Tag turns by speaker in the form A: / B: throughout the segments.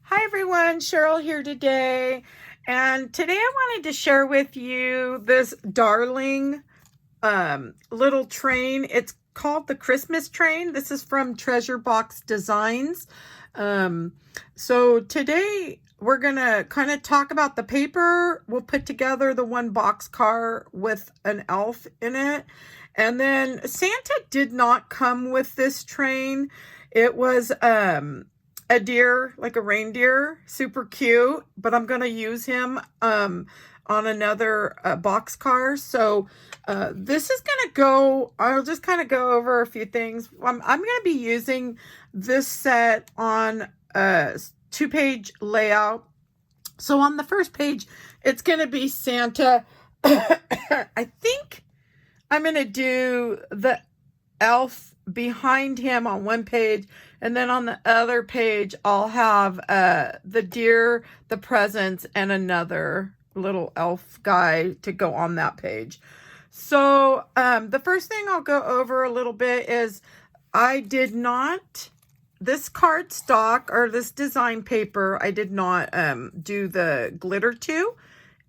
A: Hi everyone, Cheryl here today. And today I wanted to share with you this darling little train. It's called the Christmas train. This is from Treasure Box Designs. So today we're going to kind of talk about the paper. We'll put together the one box car with an elf in it. And then Santa did not come with this train. It was a deer, like a reindeer, super cute, but I'm going to use him on another box car. So this is going to go, I'll just kind of go over a few things. I'm going to be using this set on a 2-page layout. So on the first page, it's going to be Santa. I think I'm going to do the elf behind him on one page, and then on the other page I'll have the deer, the presents, and another little elf guy to go on that page. So the first thing I'll go over a little bit is I did not, this cardstock or this design paper, I did not do the glitter to.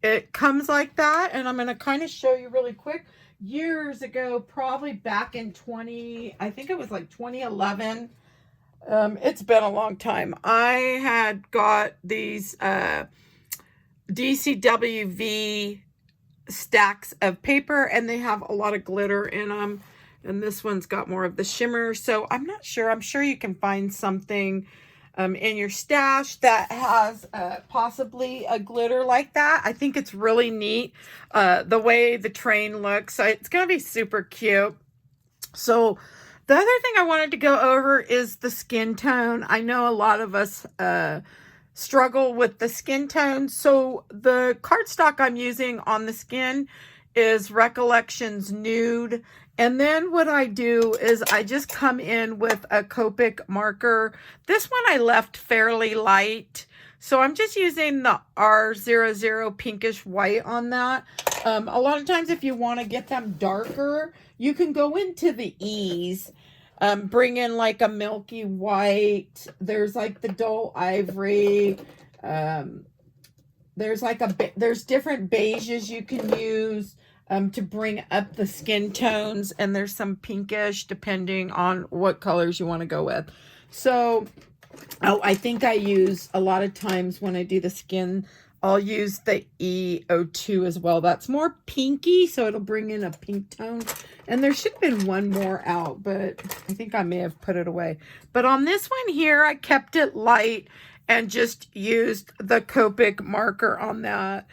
A: It comes like that, and I'm going to kind of show you really quick. Years ago, probably back in I think it was like 2011. It's been a long time. I had got these DCWV stacks of paper, and they have a lot of glitter in them. And this one's got more of the shimmer. So I'm not sure. I'm sure you can find something in your stash that has possibly a glitter like that. I think it's really neat the way the train looks. It's going to be super cute. So the other thing I wanted to go over is the skin tone. I know a lot of us struggle with the skin tone. So the cardstock I'm using on the skin is Recollections Nude. And then what I do is I just come in with a Copic marker. This one I left fairly light. So I'm just using the R00 pinkish white on that. A lot of times if you want to get them darker, you can go into the E's. Bring in like a milky white. There's like the dull ivory. There's different beiges you can use to bring up the skin tones, and there's some pinkish depending on what colors you want to go with. So I think I use a lot of times when I do the skin, I'll use the E02 as well. That's more pinky, so it'll bring in a pink tone. And there should have been one more out, but I think I may have put it away. But on this one here, I kept it light and just used the Copic marker on that.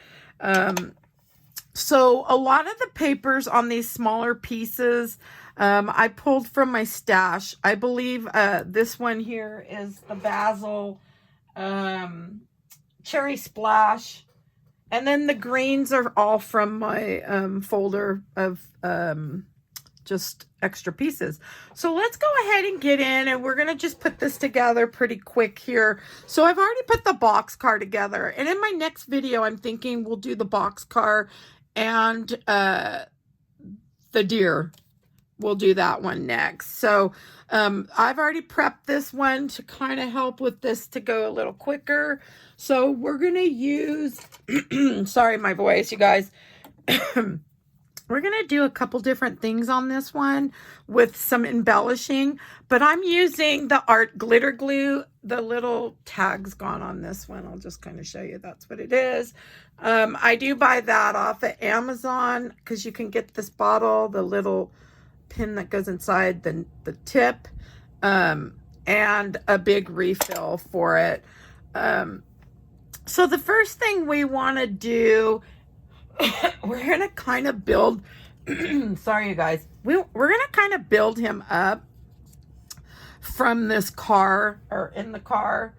A: So a lot of the papers on these smaller pieces, I pulled from my stash. I believe this one here is the bazzill Cherry Splash. And then the greens are all from my folder of just extra pieces. So let's go ahead and get in, and we're going to just put this together pretty quick here. So I've already put the box car together. And in my next video, I'm thinking we'll do the box car and the deer. We'll do that one next. So I've already prepped this one to kind of help with this to go a little quicker. So we're going to use, sorry, my voice, you guys. We're going to do a couple different things on this one with some embellishing, but I'm using the art glitter glue. The little tag's gone on this one. I'll just kind of show you that's what it is. I do buy that off of Amazon because you can get this bottle, the little pin that goes inside the tip, and a big refill for it. So the first thing we want to do, we're going to kind of build, sorry you guys, we're going to kind of build him up from this car, or in the car.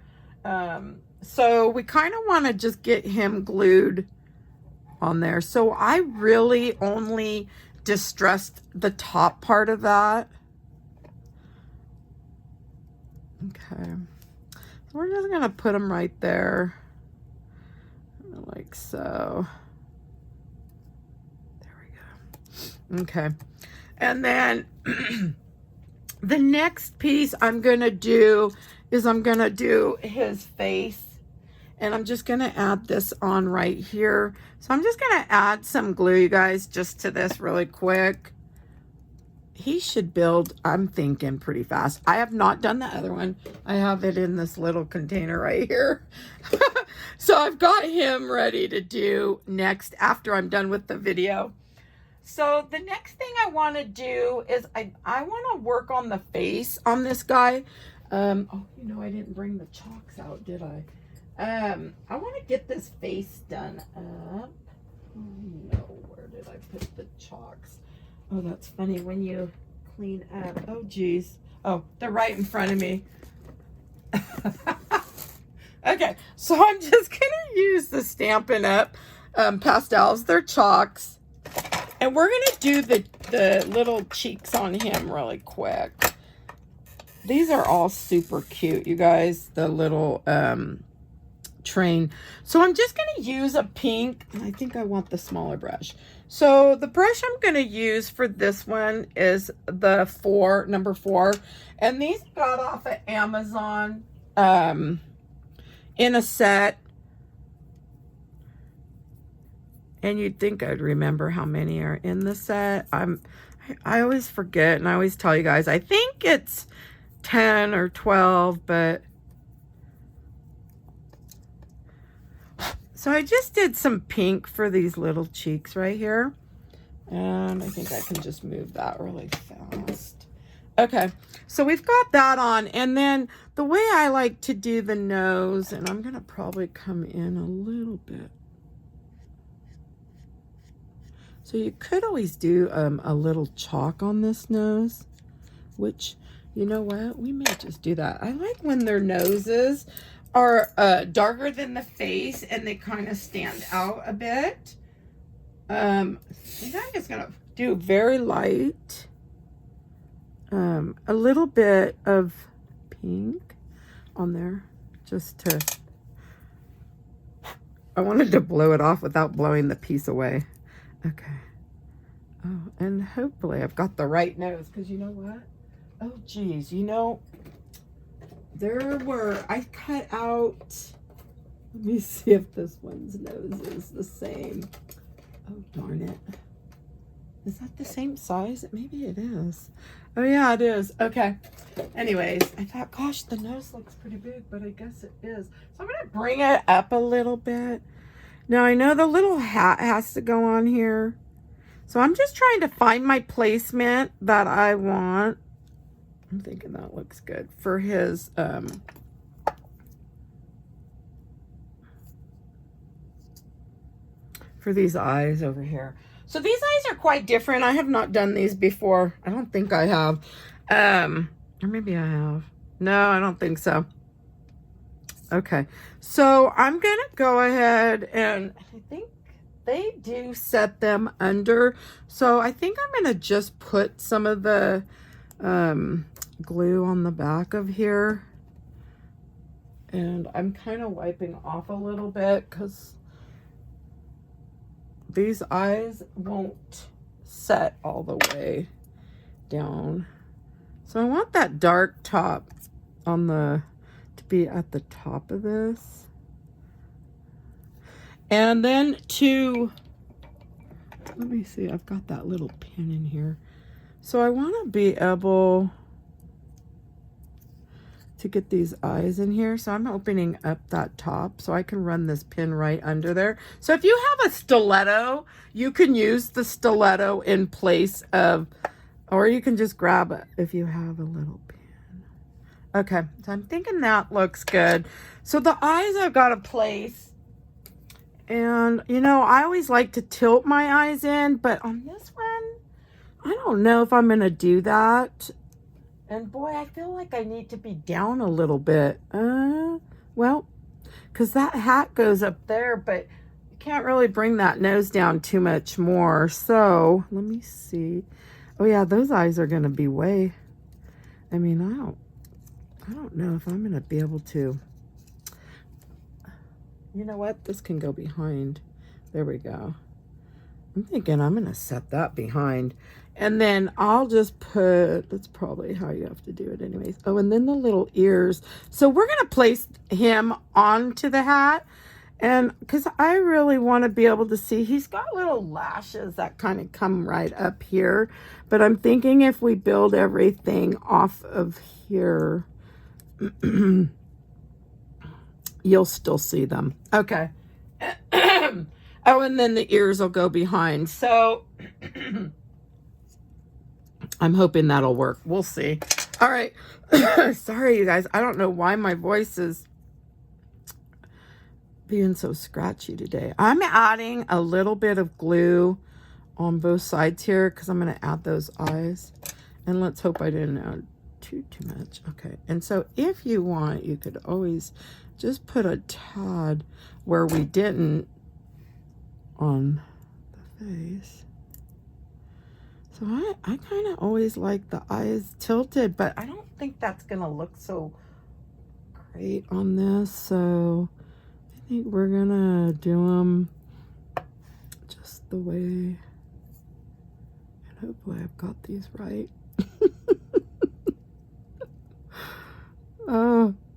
A: So we kind of want to just get him glued on there. So I really only distressed the top part of that. Okay. So we're just going to put him right there. Like so. Okay. And then the next piece I'm going to do is I'm going to do his face. And I'm just going to add this on right here. So I'm just going to add some glue, you guys, just to this really quick. He should build, I'm thinking, pretty fast. I have not done the other one. I have it in this little container right here. So I've got him ready to do next after I'm done with the video. So the next thing I want to do is I want to work on the face on this guy. Oh, you know, I didn't bring the chalks out, did I? I want to get this face done up. Oh, no, where did I put the chalks? Oh, that's funny when you clean up. Oh, geez. Oh, they're right in front of me. Okay, so I'm just going to use the StampinUP pastels. They're chalks. And we're going to do the little cheeks on him really quick. These are all super cute, you guys. The little train. So I'm just going to use a pink. I think I want the smaller brush. So the brush I'm going to use for this one is the number 4. And these got off at Amazon in a set. And you'd think I'd remember how many are in the set. I always forget, and I always tell you guys, I think it's 10 or 12, but so I just did some pink for these little cheeks right here. And I think I can just move that really fast. Okay, so we've got that on. And then the way I like to do the nose, and I'm gonna probably come in a little bit. So you could always do a little chalk on this nose, which, you know what, we may just do that. I like when their noses are darker than the face and they kind of stand out a bit. I think I'm just gonna do very light, a little bit of pink on there, just to, I wanted to blow it off without blowing the piece away. Okay. Oh, and hopefully I've got the right nose, because you know what? Oh, geez, you know, I cut out, let me see if this one's nose is the same. Oh, darn it. Is that the same size? Maybe it is. Oh, yeah, it is. Okay. Anyways, I thought, gosh, the nose looks pretty big, but I guess it is. So I'm going to bring it up a little bit. Now, I know the little hat has to go on here. So I'm just trying to find my placement that I want. I'm thinking that looks good for his, for these eyes over here. So these eyes are quite different. I have not done these before. I don't think I have. Or maybe I have. No, I don't think so. Okay, so I'm gonna go ahead, and I think they do set them under. So I think I'm gonna just put some of the glue on the back of here. And I'm kind of wiping off a little bit because these eyes won't set all the way down. So I want that dark top on the, to be at the top of this. And then let me see, I've got that little pin in here. So I want to be able to get these eyes in here. So I'm opening up that top so I can run this pin right under there. So if you have a stiletto, you can use the stiletto in place of, or you can just grab it if you have a little pin. Okay, so I'm thinking that looks good. So the eyes I've got to place. And, you know, I always like to tilt my eyes in, but on this one, I don't know if I'm going to do that. And boy, I feel like I need to be down a little bit. Well, because that hat goes up there, but you can't really bring that nose down too much more. So let me see. Oh yeah, those eyes are going to be way, I mean, I don't know if I'm going to be able to. You know what? This can go behind. There we go. I'm thinking I'm going to set that behind. And then I'll just put, that's probably how you have to do it anyways. Oh, and then the little ears. So we're going to place him onto the hat. And because I really want to be able to see, he's got little lashes that kind of come right up here. But I'm thinking if we build everything off of here, you'll still see them. Okay. Oh, and then the ears will go behind. So I'm hoping that'll work. We'll see. All right. Sorry, you guys. I don't know why my voice is being so scratchy today. I'm adding a little bit of glue on both sides here because I'm going to add those eyes. And let's hope I didn't add too much. Okay. And so if you want, you could always just put a tad where we didn't on the face. So I kind of always like the eyes tilted, but I don't think that's going to look so great on this. So I think we're going to do them just the way, and hopefully I've got these right.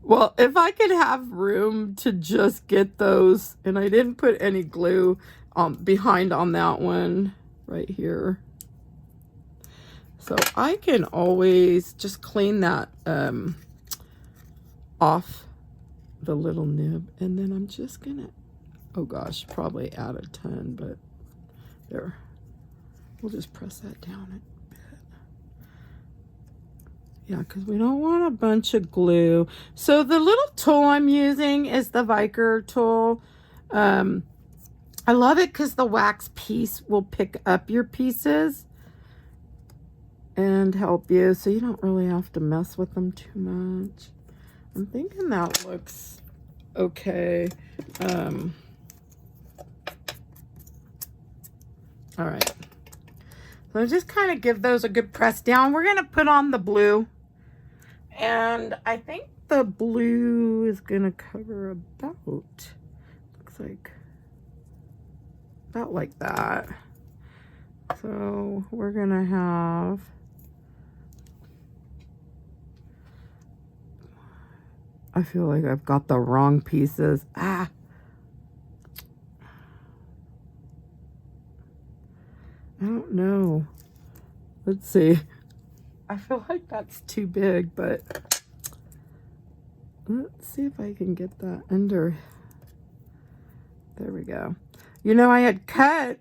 A: Well, if I could have room to just get those, and I didn't put any glue behind on that one right here. So I can always just clean that off the little nib. And then I'm just going to, oh gosh, probably add a ton, but there. We'll just press that down a bit. Yeah, because we don't want a bunch of glue. So the little tool I'm using is the Viker tool. I love it because the wax piece will pick up your pieces and help you, so you don't really have to mess with them too much. I'm thinking that looks okay. All right. So just kind of give those a good press down. We're going to put on the blue. And I think the blue is going to cover about, looks like, about like that. So we're going to have, I feel like I've got the wrong pieces. I don't know. Let's see. I feel like that's too big, but let's see if I can get that under. There we go. You know, I had cut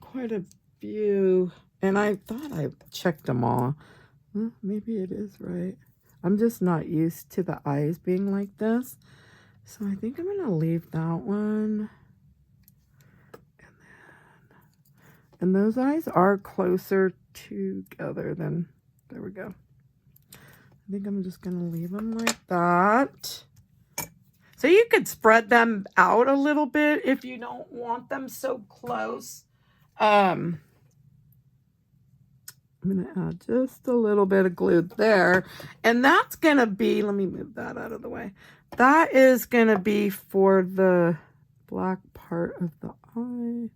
A: quite a few, and I thought I checked them all. Well, maybe it is right. I'm just not used to the eyes being like this. So I think I'm going to leave that one. And those eyes are closer together than, there we go. I think I'm just going to leave them like that. So you could spread them out a little bit if you don't want them so close. I'm going to add just a little bit of glue there. And that's going to be, let me move that out of the way. That is going to be for the black part of the eye.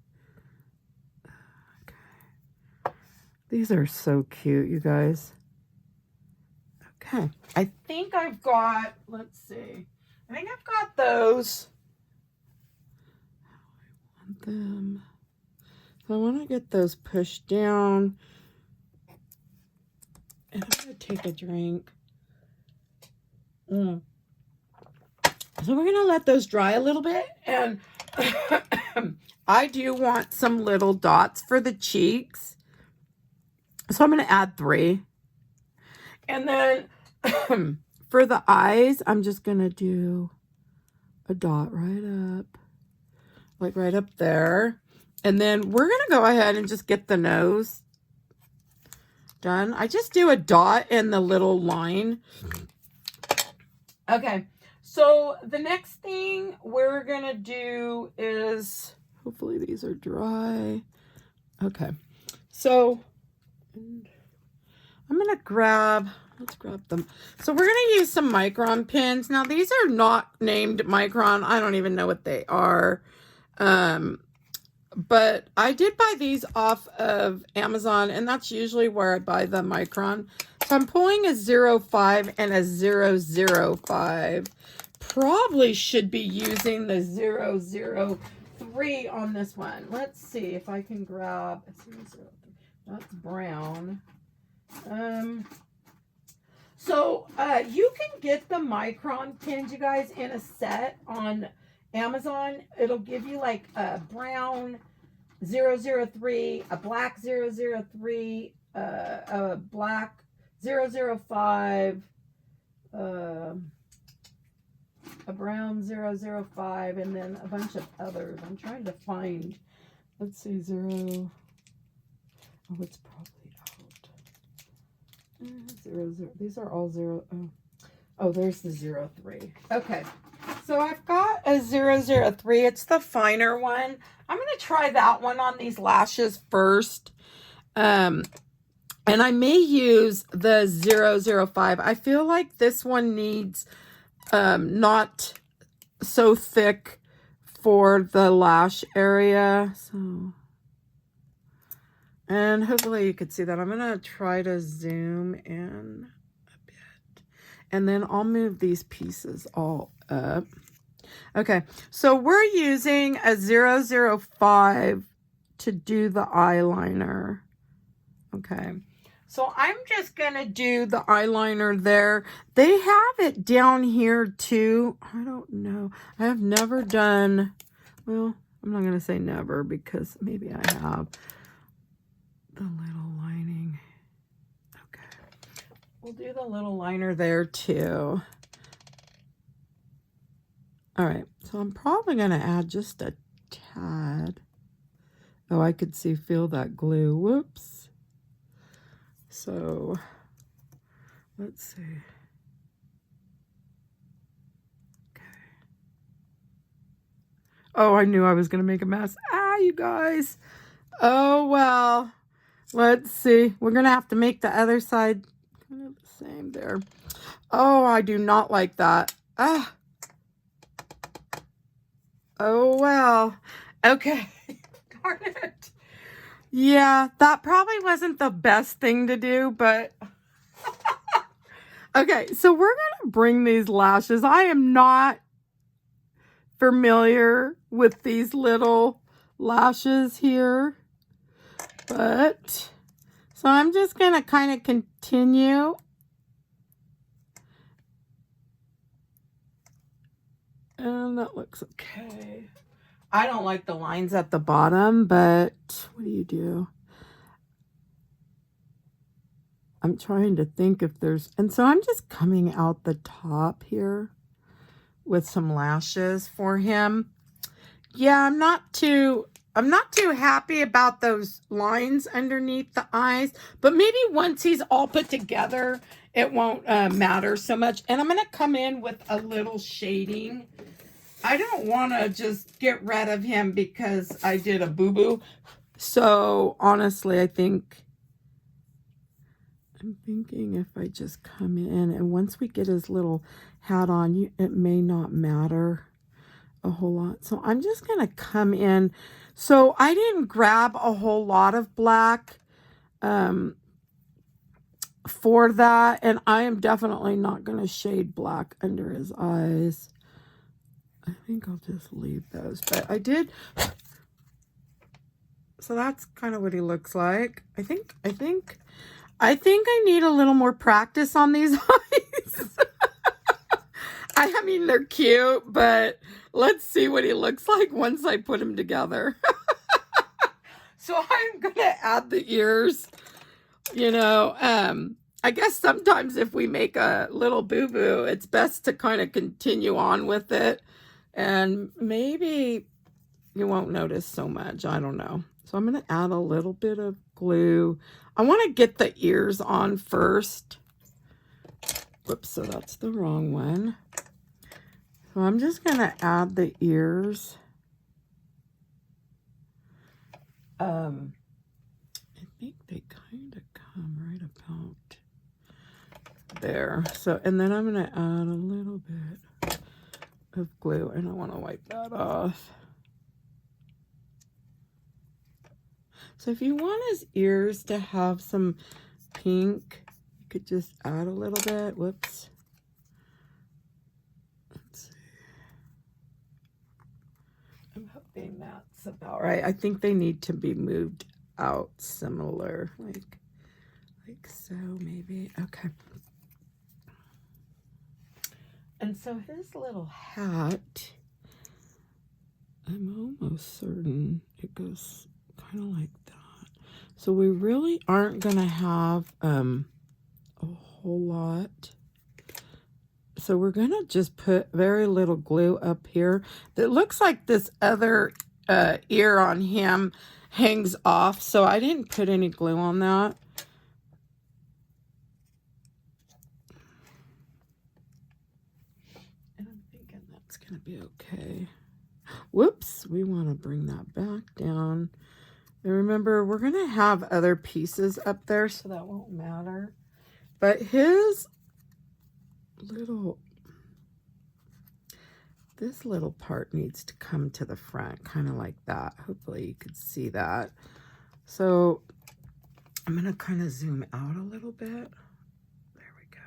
A: These are so cute, you guys. Okay. I think I've got, let's see. I think I've got those. I want them. So I want to get those pushed down. And I'm going to take a drink. So we're going to let those dry a little bit. And I do want some little dots for the cheeks. So I'm going to add 3. And then for the eyes, I'm just going to do a dot right up. Like right up there. And then we're going to go ahead and just get the nose done. I just do a dot in the little line. Okay. So the next thing we're going to do is, hopefully these are dry. Okay. So I'm going to grab, let's grab them. So we're going to use some micron pins. Now these are not named micron. I don't even know what they are. but I did buy these off of Amazon, and that's usually where I buy the micron. So I'm pulling a 0.5 and a 0.05. Probably should be using the 0.03 on this one. Let's see if I can grab a 0.03. That's brown. So you can get the micron pins, you guys, in a set on Amazon. It'll give you like a brown 0.03, a black 0.03, a black 0.05, a brown 0.05, and then a bunch of others. I'm trying to find, let's see, oh, it's probably out. 0.0, these are all 0. Oh, there's the 0.3. Okay, so I've got a 0.03. It's the finer one. I'm going to try that one on these lashes first. And I may use the 0.05. I feel like this one needs not so thick for the lash area. So, and hopefully you could see that. I'm going to try to zoom in a bit. And then I'll move these pieces all up. Okay, so we're using a 0.05 to do the eyeliner. Okay, so I'm just going to do the eyeliner there. They have it down here too. I don't know. I have never done, well, I'm not going to say never because maybe I have. The little lining. Okay. We'll do the little liner there too. All right. So I'm probably going to add just a tad. Oh, I could feel that glue. Whoops. So let's see. Okay. Oh, I knew I was going to make a mess. Ah, you guys. Oh, well. Let's see. We're going to have to make the other side kind of the same there. Oh, I do not like that. Ah. Oh, well. Okay. Darn it. Yeah, that probably wasn't the best thing to do, but... Okay, so we're going to bring these lashes. I am not familiar with these little lashes here. But, so I'm just going to kind of continue. And that looks okay. I don't like the lines at the bottom, but what do? I'm trying to think if there's, and so I'm just coming out the top here with some lashes for him. Yeah, I'm not too happy about those lines underneath the eyes, but maybe once he's all put together, it won't matter so much. And I'm going to come in with a little shading. I don't want to just get rid of him because I did a boo-boo. So honestly, I'm thinking if I just come in and once we get his little hat on, it may not matter a whole lot. So I'm just going to come in. So I didn't grab a whole lot of black for that. And I am definitely not going to shade black under his eyes. I think I'll just leave those. But I did. So that's kind of what he looks like. I think I need a little more practice on these eyes. I mean, they're cute, but let's see what he looks like once I put him together. So I'm going to add the ears, you know. I guess sometimes if we make a little boo-boo, it's best to kind of continue on with it. And maybe you won't notice so much. I don't know. So I'm going to add a little bit of glue. I want to get the ears on first. Whoops, so that's the wrong one. So I'm just going to add the ears. I think they kind of come right about there. So, and then I'm going to add a little bit of glue, and I want to wipe that off. So if you want his ears to have some pink, you could just add a little bit. Whoops. Let's see. I'm hoping that's about right. I think they need to be moved out similar, like so maybe. Okay. And so his little hat, I'm almost certain it goes kind of like that. So we really aren't going to have a whole lot. So we're going to just put very little glue up here. That looks like this other ear on him hangs off. So I didn't put any glue on that. And I'm thinking that's going to be okay. Whoops, we want to bring that back down. And remember, we're going to have other pieces up there, so that won't matter. But his little, this little part needs to come to the front, kind of like that. Hopefully you could see that. So I'm going to kind of zoom out a little bit. There we go.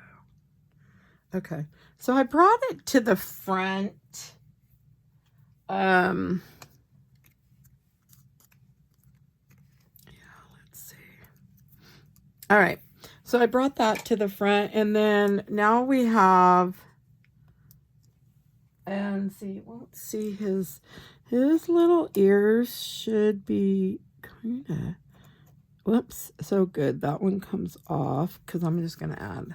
A: Okay, so I brought it to the front. Yeah, let's see. All right, so I brought that to the front, and then now we have, and see, you won't see his little ears should be kind of, whoops, so good. That one comes off because I'm just going to add,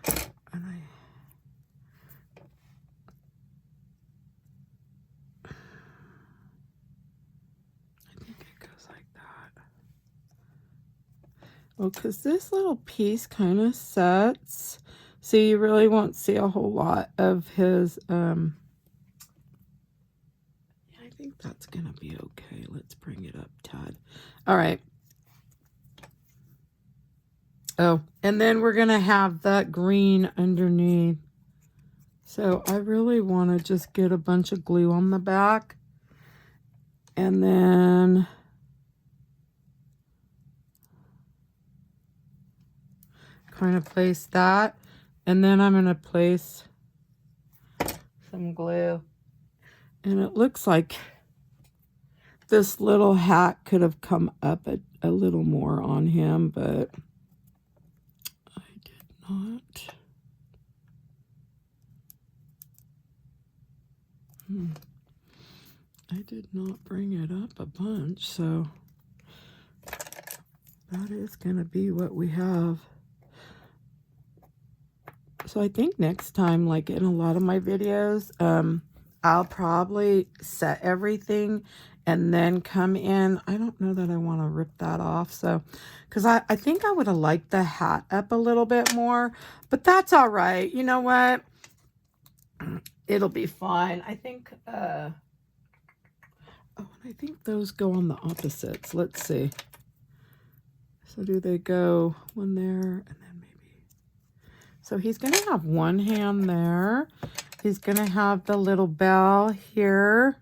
A: and I think it goes like that. Well, because this little piece kind of sets, so you really won't see a whole lot of his, I think that's going to be okay. Let's bring it up, Todd. All right. Oh, and then we're going to have that green underneath. So I really want to just get a bunch of glue on the back. And then kind of place that. And then I'm going to place some glue. And it looks like this little hat could have come up a little more on him, but I did not. I did not bring it up a bunch, so that is going to be what we have. So I think next time, like in a lot of my videos, I'll probably set everything and then come in. I don't know that I want to rip that off. So, because I think I would have liked the hat up a little bit more, but that's all right. You know what? It'll be fine. I think, oh, I think those go on the opposites. Let's see. So do they go one there and then maybe. So he's going to have one hand there. He's going to have the little bell here.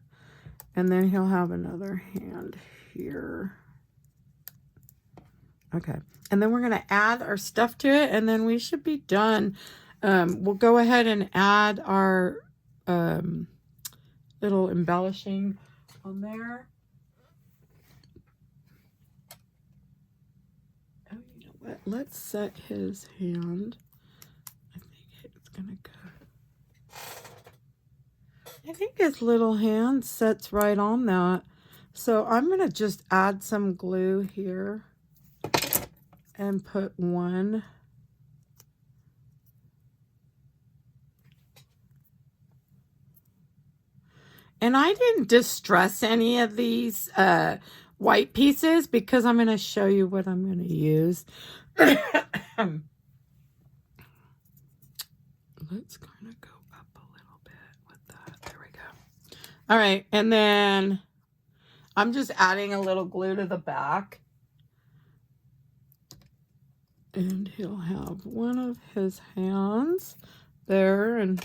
A: And then he'll have another hand here. Okay. And then we're going to add our stuff to it. And then we should be done. We'll go ahead and add our little embellishing on there. Oh, you know what? Let's set his hand. I think it's going to go. I think his little hand sets right on that. So I'm going to just add some glue here and put one. And I didn't distress any of these white pieces because I'm going to show you what I'm going to use. Let's kind of go up a little bit with that. There we go. All right. And then I'm just adding a little glue to the back. And he'll have one of his hands there. And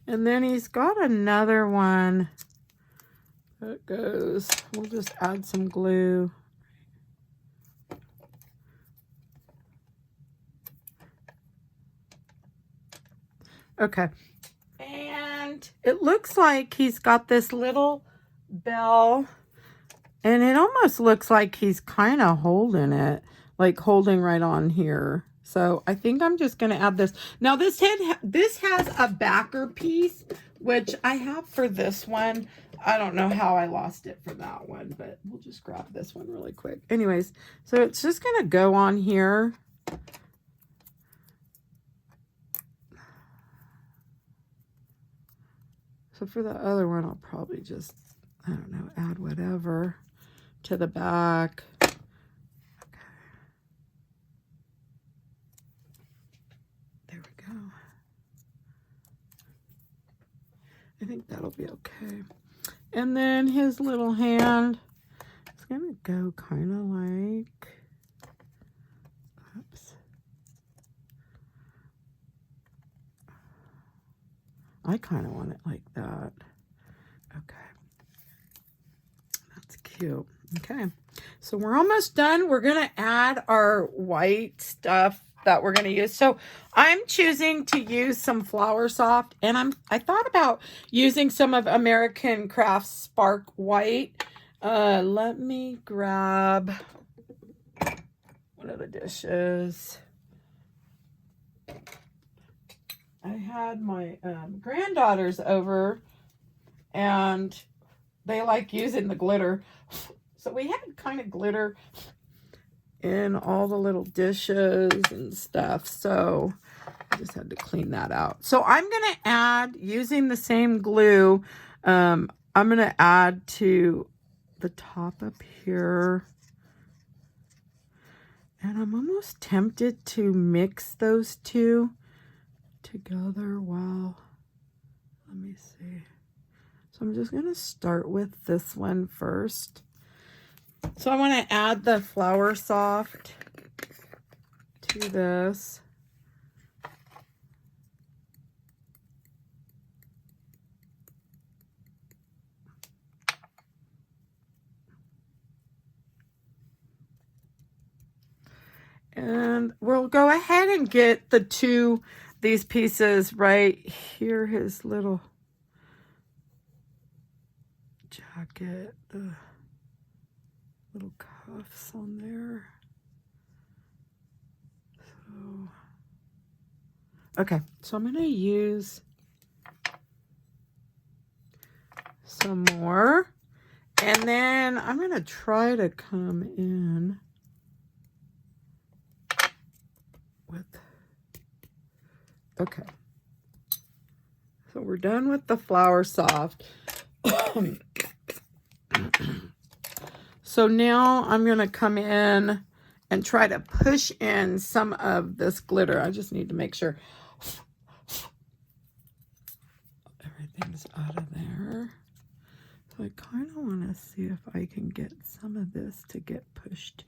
A: And then he's got another one that goes, we'll just add some glue. Okay. And it looks like he's got this little bell, and it almost looks like he's kind of holding it, like holding right on here. So I think I'm just going to add this. Now this has a backer piece, which I have for this one. I don't know how I lost it for that one, but we'll just grab this one really quick. Anyways, so it's just going to go on here. So for the other one, I'll probably just, I don't know, add whatever to the back. Okay. There we go. I think that'll be okay. And then his little hand is going to go kind of like, oops. I kind of want it like that. Okay. That's cute. Okay. So we're almost done. We're going to add our white stuff that we're going to use. So I'm choosing to use some Flower Soft, and I thought about using some of American Crafts Spark White. Let me grab one of the dishes. I had my granddaughters over, and they like using the glitter. So we had kind of glitter in all the little dishes and stuff. So I just had to clean that out. So I'm going to add, using the same glue, I'm going to add to the top up here. And I'm almost tempted to mix those two together. Wow. Let me see. So I'm just going to start with this one first. So I want to add the Flower Soft to this. And we'll go ahead and get these pieces right here, his little jacket, the little cuffs on there. So, okay, so I'm going to use some more, and then I'm going to try to come in with, okay, so we're done with the Flower Soft. So now I'm going to come in and try to push in some of this glitter. I just need to make sure everything's out of there. So I kind of want to see if I can get some of this to get pushed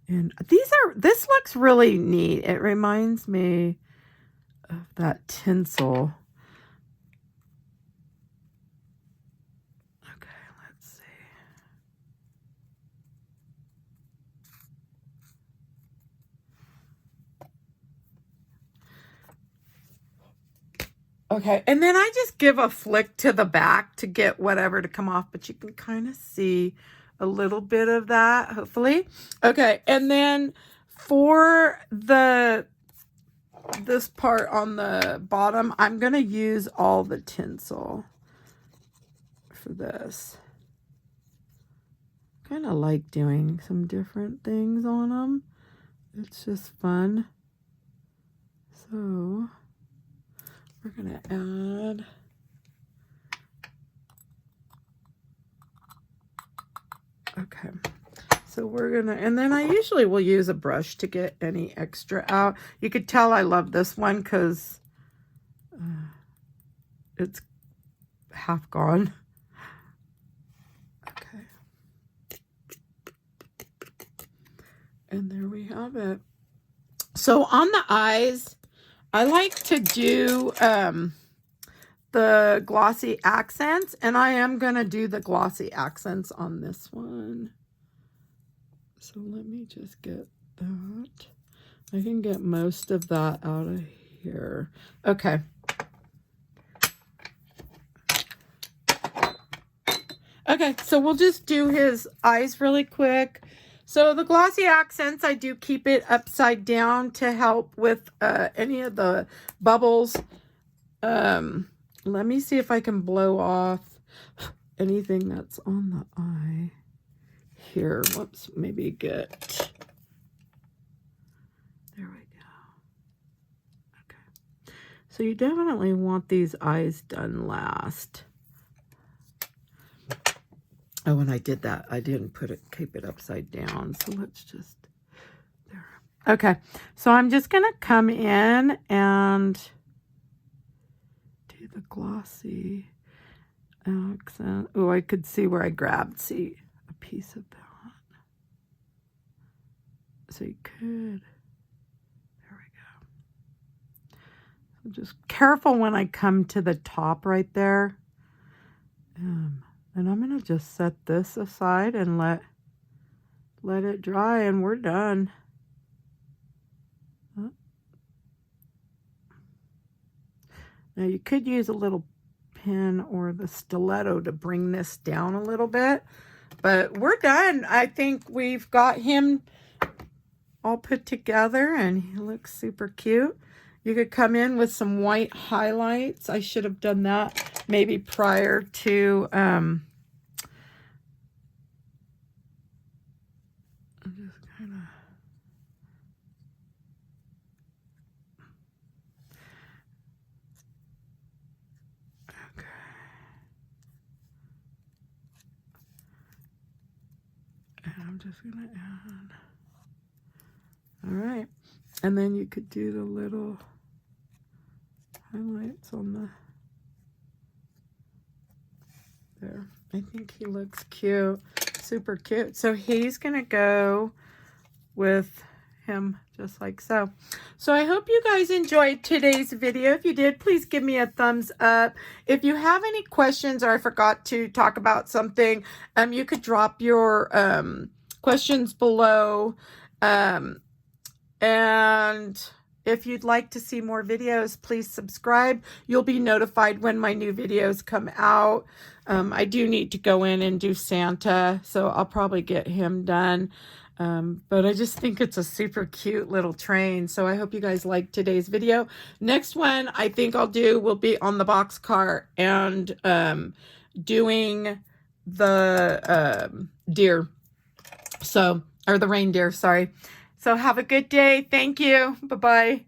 A: in. This looks really neat. It reminds me of that tinsel. Okay, and then I just give a flick to the back to get whatever to come off, but you can kind of see a little bit of that, hopefully. Okay, and then for this part on the bottom, I'm going to use all the tinsel for this. Kind of like doing some different things on them. It's just fun. So we're going to add okay. So we're going to, and then I usually will use a brush to get any extra out. You could tell I love this one because it's half gone. Okay. And there we have it. So on the eyes, I like to do the glossy accents, and I am going to do the glossy accents on this one. So let me just get that. I can get most of that out of here. Okay. Okay, so we'll just do his eyes really quick. So the glossy accents, I do keep it upside down to help with any of the bubbles. Let me see if I can blow off anything that's on the eye here. Whoops, maybe get... There we go. Okay. So you definitely want these eyes done last. Oh, when I did that, I didn't keep it upside down. So let's just, there. Okay, so I'm just going to come in and do the glossy accent. Oh, I could see where I grabbed, see, a piece of that. So you could, there we go. So just careful when I come to the top right there. And I'm going to just set this aside and let it dry, and we're done. Oh. Now you could use a little pin or the stiletto to bring this down a little bit, but we're done. I think we've got him all put together and he looks super cute. You could come in with some white highlights. I should have done that maybe prior to I'm just kind of okay. And I'm just gonna add, all right, and then you could do the little highlights on the there. I think he looks cute, super cute. So he's gonna go with him just like so. So I hope you guys enjoyed today's video. If you did, please give me a thumbs up. If you have any questions or I forgot to talk about something, you could drop your questions below. And if you'd like to see more videos, please subscribe. You'll be notified when my new videos come out. I do need to go in and do Santa, so I'll probably get him done. But I just think it's a super cute little train. So I hope you guys liked today's video. Next one I think I'll do will be on the box car and doing the deer. So, or the reindeer, sorry. So have a good day. Thank you. Bye-bye.